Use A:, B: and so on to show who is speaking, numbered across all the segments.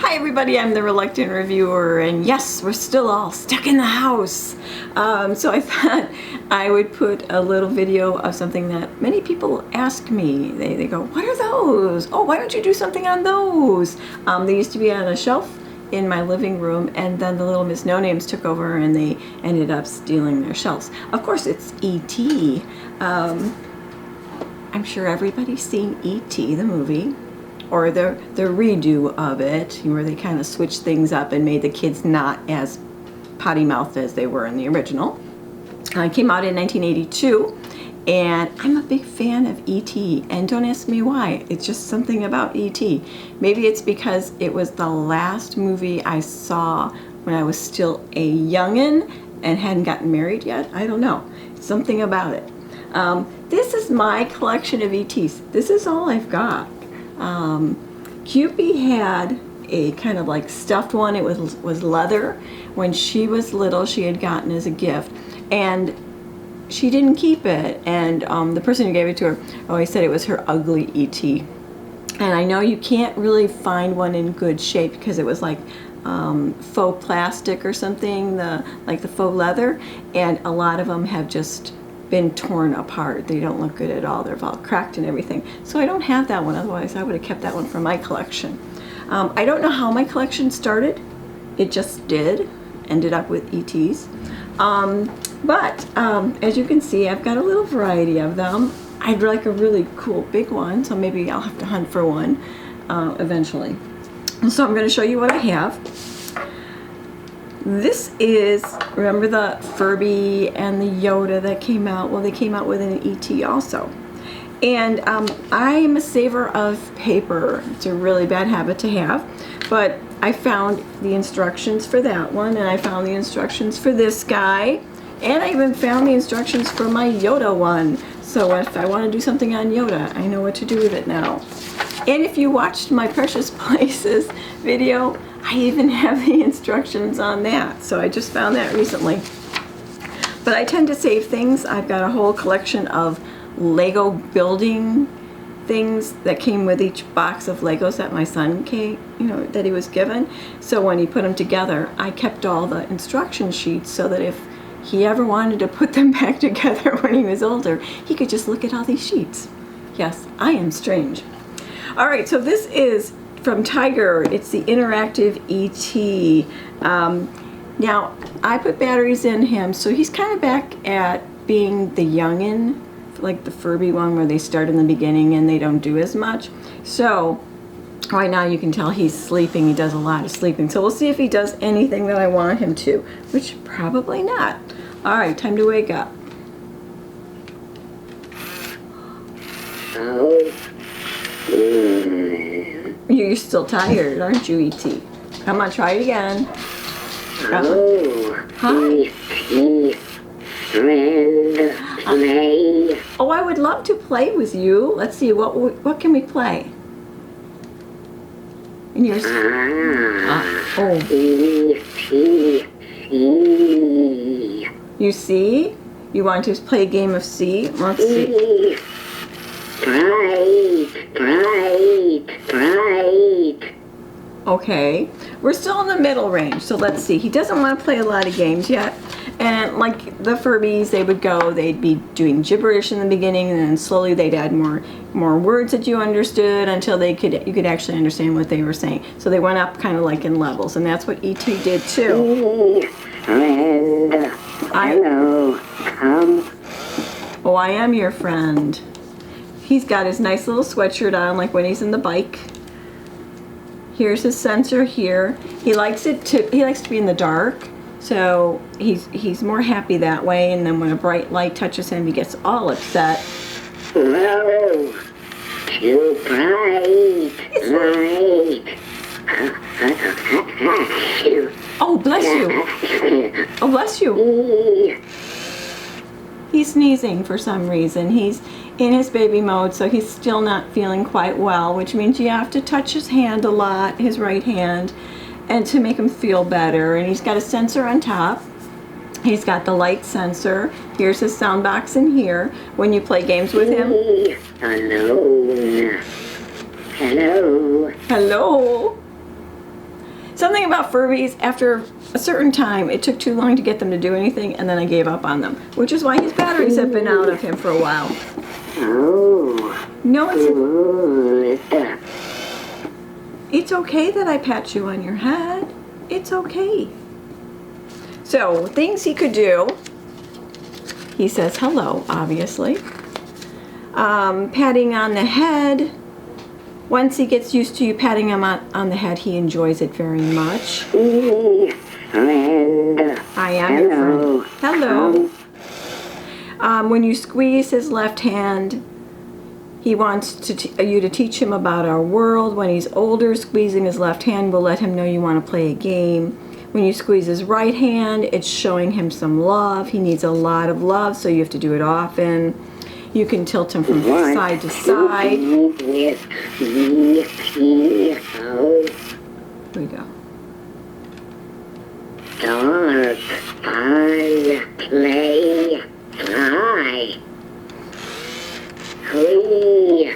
A: Hi everybody, I'm the Reluctant Reviewer, and yes, we're still all stuck in the house. So I thought I would put a little video of something that many people ask me. They go, what are those? Oh, why don't you do something on those? They used to be on a shelf in my living room, and then the little Miss No Names took over and they ended up stealing their shelves. Of course, it's E.T. I'm sure everybody's seen E.T. the movie, or the redo of it, where they kind of switched things up and made the kids not as potty-mouthed as they were in the original. It came out in 1982, and I'm a big fan of E.T., and don't ask me why. It's just something about E.T. Maybe it's because it was the last movie I saw when I was still a youngin' and hadn't gotten married yet. I don't know. Something about it. This is my collection of E.T.s. This is all I've got. Cupie had a kind of like stuffed one. It was leather. When she was little, she had gotten as a gift, and she didn't keep it, and the person who gave it to her always said it was her ugly E.T. And I know you can't really find one in good shape because it was like faux plastic or something, like the faux leather, and a lot of them have just been torn apart. They don't look good at all. They're all cracked and everything. So I don't have that one, otherwise I would have kept that one for my collection. I don't know how my collection started. It just did. Ended up with E.T.s. But as you can see, I've got a little variety of them. I'd like a really cool big one, so maybe I'll have to hunt for one eventually. So I'm going to show you what I have. This is, remember the Furby and the Yoda that came out? Well, they came out with an E.T. also. And I am a saver of paper. It's a really bad habit to have. But I found the instructions for that one, and I found the instructions for this guy. And I even found the instructions for my Yoda one. So if I want to do something on Yoda, I know what to do with it now. And if you watched my Precious Places video, I even have the instructions on that. So I just found that recently. But I tend to save things. I've got a whole collection of Lego building things that came with each box of Legos that my son came, that he was given. So when he put them together, I kept all the instruction sheets so that if he ever wanted to put them back together when he was older, he could just look at all these sheets. Yes, I am strange. All right, so this is from Tiger. It's the interactive E.T. Now, I put batteries in him, so he's kind of back at being the youngin', like the Furby one where they start in the beginning and they don't do as much. So right now you can tell he's sleeping. He does a lot of sleeping. So we'll see if he does anything that I want him to, which probably not. All right, time to wake up. You're still tired, aren't you, E.T.? Come on, try it again. Hi. Oh, I would love to play with you. Let's see, what can we play? And yours. You see? You want to play a game of C? Let's see. Bright. Okay, we're still in the middle range, so let's see. He doesn't want to play a lot of games yet. And like the Furbies, they'd be doing gibberish in the beginning, and then slowly they'd add more words that you understood until you could actually understand what they were saying. So they went up kind of like in levels, and that's what E.T. did too.
B: Hello.
A: Oh, I am your friend. He's got his nice little sweatshirt on, like when he's in the bike. Here's his sensor here. He likes to be in the dark. So he's more happy that way, and then when a bright light touches him, he gets all upset.
B: No, too bright.
A: Oh, bless you. Oh, bless you. He's sneezing for some reason. He's in his baby mode, so he's still not feeling quite well, which means you have to touch his hand a lot, his right hand, and to make him feel better. And he's got a sensor on top. He's got the light sensor. Here's his sound box in here when you play games with him.
B: Hello. Hello.
A: Hello. Something about Furbies, after a certain time, it took too long to get them to do anything, and then I gave up on them, which is why his batteries have been out of him for a while.
B: Oh,
A: No,
B: good.
A: it's okay that I pat you on your head. It's okay. So, things he could do. He says hello, obviously. Patting on the head. Once he gets used to you patting him on the head, he enjoys it very much.
B: Friend.
A: I am your friend. Hello. When you squeeze his left hand, he wants you to teach him about our world. When he's older, squeezing his left hand will let him know you want to play a game. When you squeeze his right hand, it's showing him some love. He needs a lot of love, so you have to do it often. You can tilt him from side to side. Here we go.
B: Dark, fun, play, fly. Free,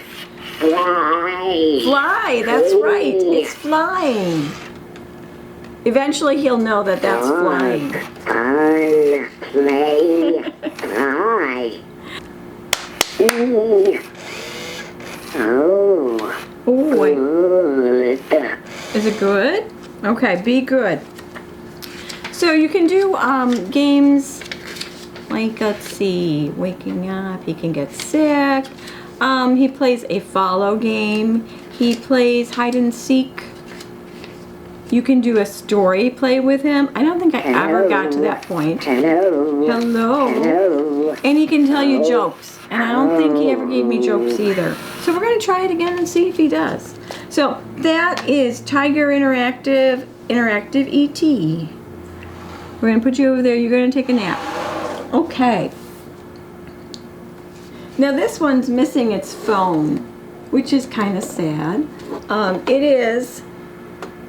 B: fly.
A: Fly, that's right. It's flying. Eventually he'll know that that's flying.
B: Fun, play, fly. Oh,
A: Oh,
B: good.
A: is it good? Okay, be good. So you can do games like, let's see, waking up, he can get sick. He plays a follow game. He plays hide and seek. You can do a story play with him. I don't think I ever got to that point.
B: Hello.
A: Hello.
B: Hello.
A: And he can tell you jokes. And I don't think he ever gave me jokes either. So we're going to try it again and see if he does. So that is Tiger Interactive ET. We're going to put you over there. You're going to take a nap. Okay. Now this one's missing its phone, which is kind of sad. It is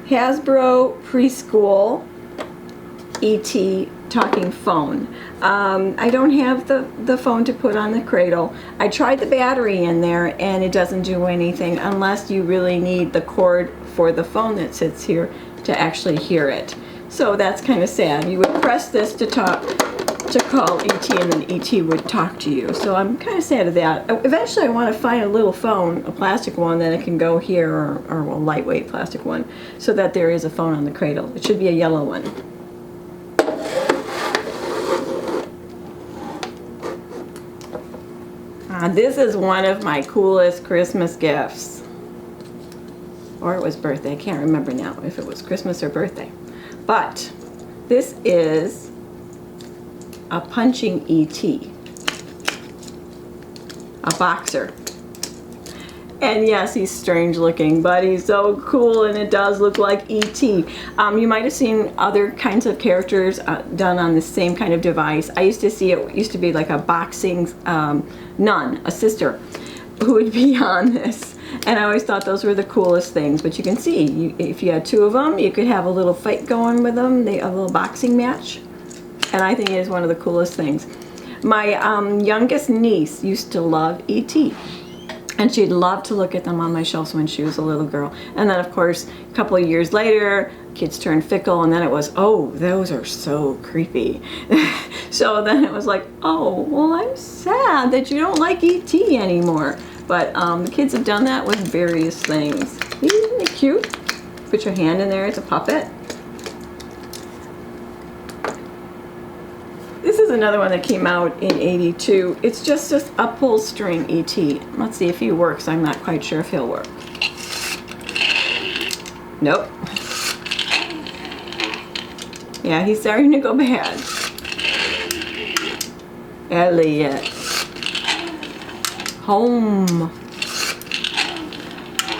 A: Hasbro Preschool ET talking phone. I don't have the phone to put on the cradle. I tried the battery in there and it doesn't do anything unless you really need the cord for the phone that sits here to actually hear it. So that's kind of sad. You would press this to call ET and then ET would talk to you. So I'm kind of sad of that. Eventually I want to find a little phone, a plastic one that it can go here, or a lightweight plastic one, so that there is a phone on the cradle. It should be a yellow one. This is one of my coolest Christmas gifts. Or it was birthday. I can't remember now if it was Christmas or birthday. But this is a punching ET. A boxer. And yes, he's strange looking, but he's so cool, and it does look like E.T. You might have seen other kinds of characters done on the same kind of device. I used to see it used to be like a boxing nun, a sister, who would be on this. And I always thought those were the coolest things. But you can see, if you had two of them, you could have a little fight going with them, a little boxing match. And I think it is one of the coolest things. My youngest niece used to love E.T. And she'd love to look at them on my shelves when she was a little girl. And then, of course, a couple of years later, kids turned fickle, and then it was, oh, those are so creepy. So then it was like, oh, well, I'm sad that you don't like E.T. anymore. But the kids have done that with various things. Isn't it cute? Put your hand in there, it's a puppet. This is another one that came out in '82. It's just a pull string ET. Let's see if he works. I'm not quite sure if he'll work. Nope. Yeah, he's starting to go bad. Elliot. Home.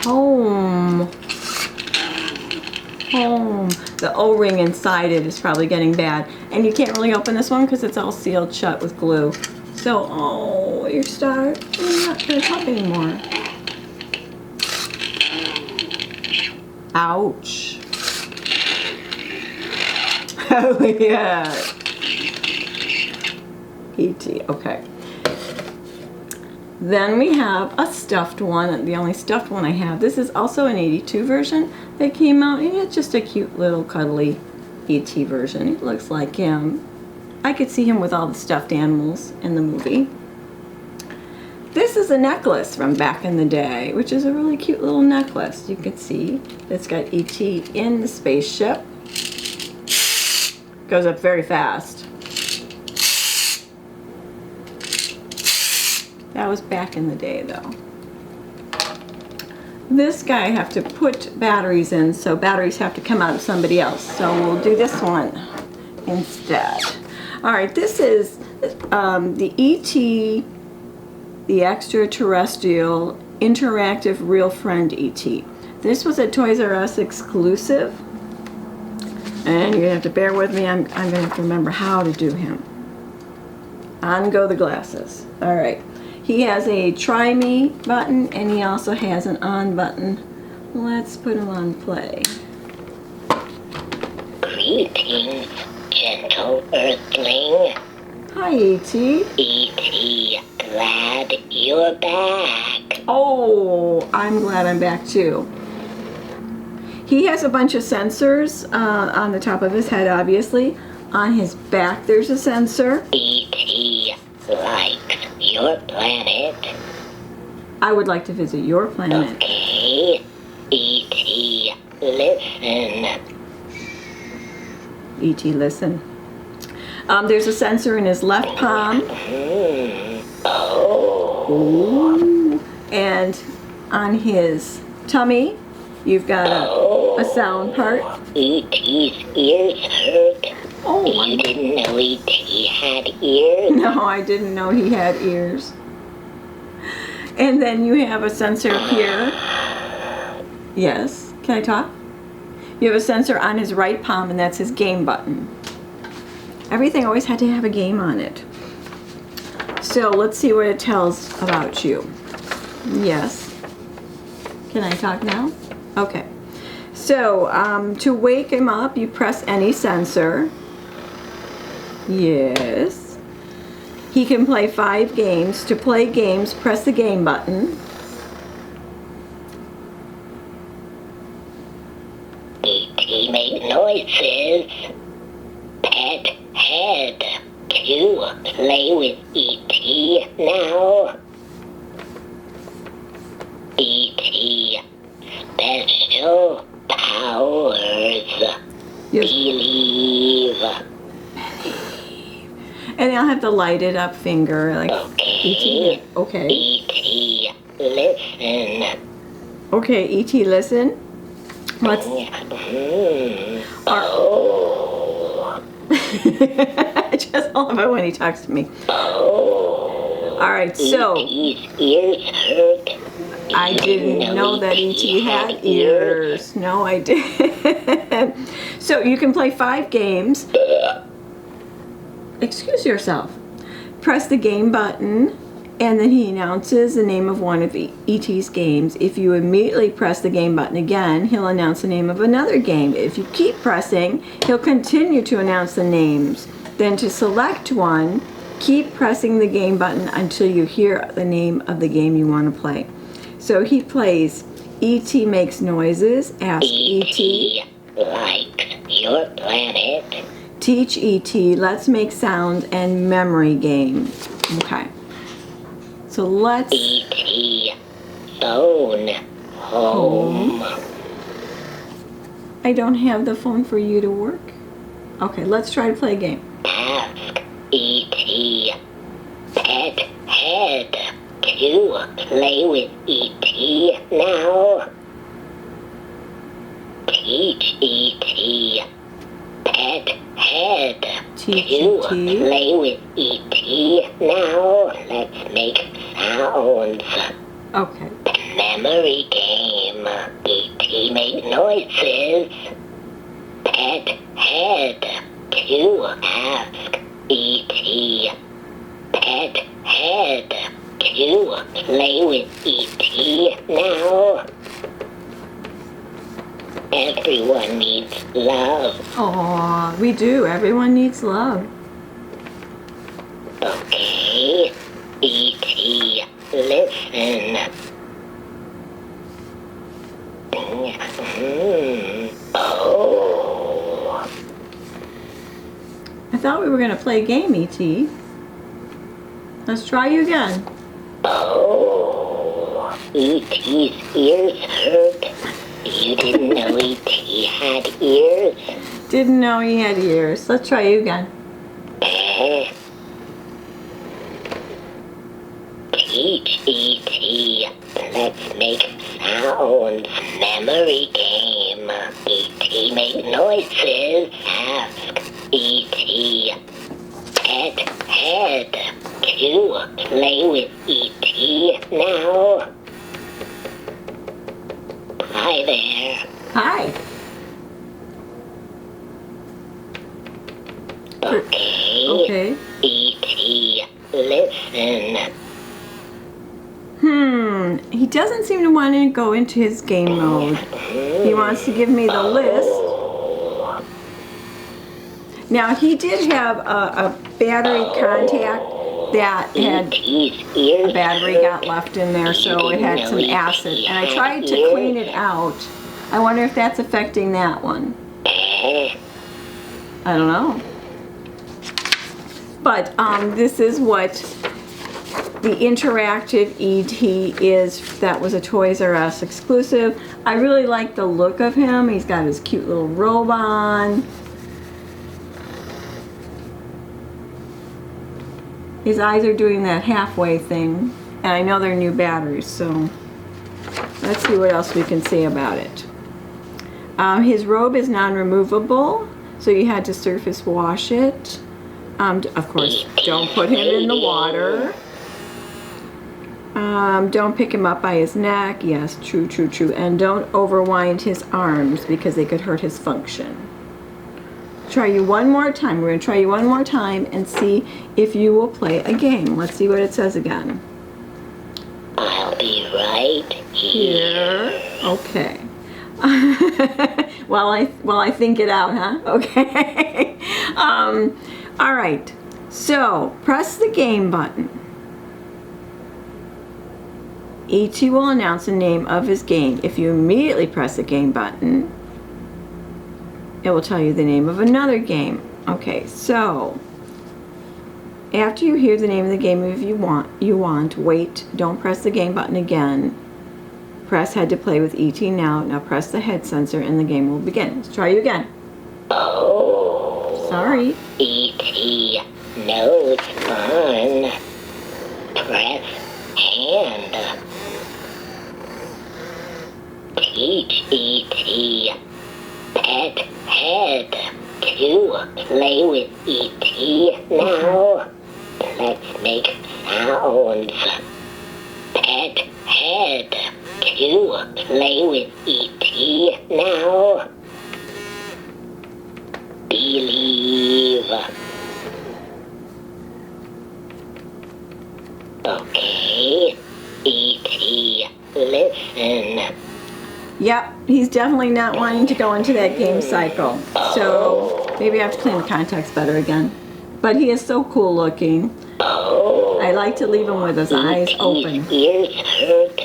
A: Home. Home. The O-ring inside it is probably getting bad. And you can't really open this one because it's all sealed shut with glue. So, oh, you're not going to talk anymore. Ouch. Oh, yeah. E.T., okay. Then we have a stuffed one, the only stuffed one I have. This is also an 82 version that came out, and it's just a cute little cuddly E.T. version. It looks like him. I could see him with all the stuffed animals in the movie. This is a necklace from back in the day, which is a really cute little necklace. You can see it's got E.T. in the spaceship. Goes up very fast. That was back in the day, though. This guy I have to put batteries in, so batteries have to come out of somebody else. So we'll do this one instead. All right, this is the E.T., the extraterrestrial interactive real friend E.T. This was a Toys R Us exclusive. And you're gonna have to bear with me. I'm gonna have to remember how to do him. On go the glasses. All right. He has a try me button, and he also has an on button. Let's put him on play.
B: Greetings, gentle earthling.
A: Hi, E.T.
B: E.T., glad you're back.
A: Oh, I'm glad I'm back too. He has a bunch of sensors on the top of his head, obviously. On his back, there's a sensor.
B: E.T. likes your planet.
A: I would like to visit your planet.
B: Okay. E.T., listen.
A: E.T., listen. There's a sensor in his left palm.
B: Oh.
A: Ooh. And on his tummy, you've got a sound part.
B: E.T.'s ears hurt.
A: Oh,
B: You didn't know E.T. had ears?
A: no, I didn't know he had ears. And then you have a sensor here. Yes, can I talk? You have a sensor on his right palm, and that's his game button. Everything always had to have a game on it. So let's see what it tells about you. Yes. Can I talk now? Okay. So to wake him up, you press any sensor. Yes. He can play 5 games. To play games, press the game button.
B: E.T. make noises. Pet head. To play with E.T. now. E.T. special powers.
A: Yes.
B: Believe.
A: And I'll have to light it up finger. Like
B: Okay.
A: Okay.
B: E.T. listen.
A: Okay, E.T., listen. Let's.
B: Oh.
A: I just love it when he talks to me.
B: Oh.
A: All right, so
B: E.T.'s ears hurt.
A: I didn't know that E.T. had ears. No, I didn't. So you can play 5 games. Excuse yourself. Press the game button, and then he announces the name of one of E.T.'s games. If you immediately press the game button again, he'll announce the name of another game. If you keep pressing, he'll continue to announce the names. Then to select one, keep pressing the game button until you hear the name of the game you want to play. So he plays E.T. makes noises, ask E.T.
B: likes your planet.
A: Teach E.T. Let's make sound and memory game. Okay. So let's.
B: E.T. phone home.
A: I don't have the phone for you to work. Okay, let's try to play a game.
B: Ask E.T. pet head to play with E.T. now. Teach E.T. pet head
A: Teach
B: to
A: E.T.
B: play with E.T. now. Let's make sounds.
A: Okay.
B: Memory game. E.T. make noises. Pet head to ask E.T. Pet head to play with E.T. now. Everyone needs love.
A: Aw, we do. Everyone needs love.
B: Okay. E.T. listen. Oh.
A: I thought we were going to play a game, E.T. Let's try you again.
B: Oh. E.T.'s ears hurt. You didn't know E.T. had ears?
A: Didn't know he had ears. Let's try you again.
B: Teach E.T. Let's make sounds. Memory game. E.T. make noises. Ask E.T. Pet head. To play with E.T. now. Hi there.
A: Hi.
B: Okay.
A: Okay.
B: E.T. listen.
A: He doesn't seem to want to go into his game mode. He wants to give me the list. Now, he did have a battery contact that had a battery got left in there, so it had some acid. And I tried to clean it out. I wonder if that's affecting that one. I don't know. But this is what the interactive E.T. is. That was a Toys R Us exclusive. I really like the look of him. He's got his cute little robe on. His eyes are doing that halfway thing. And I know they're new batteries, so let's see what else we can say about it. His robe is non-removable, so you had to surface wash it. Of course, don't put him in the water. Don't pick him up by his neck. Yes, true. And don't overwind his arms because they could hurt his function. Try you one more time. We're going to try you one more time and see if you will play a game. Let's see what it says again.
B: I'll be right here.
A: Okay. While I think it out, huh? Okay. All right. So press the game button. E.T. will announce the name of his game. If you immediately press the game button, it will tell you the name of another game. Okay, so after you hear the name of the game, if you want, wait, don't press the game button again. Press head to play with E.T. now. Now press the head sensor and the game will begin. Let's try you again.
B: Oh.
A: Sorry.
B: E.T. knows fun. Press hand. Teach E.T. Pet head to play with E.T. now. Let's make sounds. Pet head to play with E.T. now. Believe. Okay. E.T. listen.
A: Yep, he's definitely not wanting to go into that game cycle. So maybe I have to clean the contacts better again. But he is so cool looking. I like to leave him with his eyes open.
B: Ears hurt.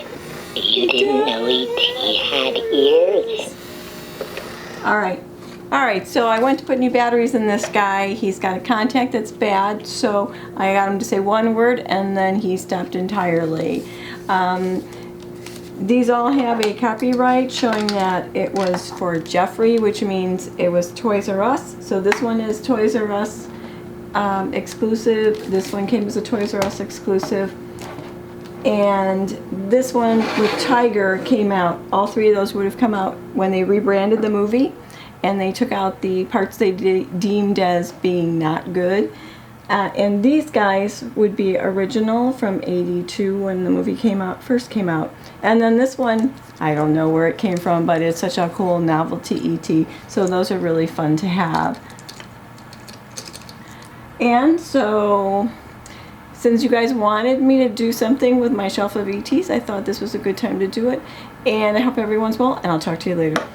B: You didn't know E.T. had ears?
A: Alright, so I went to put new batteries in this guy. He's got a contact that's bad, so I got him to say one word and then he stopped entirely. These all have a copyright showing that it was for Jeffrey, which means it was Toys R Us. So this one is Toys R Us exclusive. This one came as a Toys R Us exclusive. And this one with Tiger came out. All three of those would have come out when they rebranded the movie. And they took out the parts they deemed as being not good. And these guys would be original from '82 when the movie first came out. And then this one, I don't know where it came from, but it's such a cool novelty E.T. So those are really fun to have. And so, since you guys wanted me to do something with my shelf of E.T.s, I thought this was a good time to do it. And I hope everyone's well, and I'll talk to you later.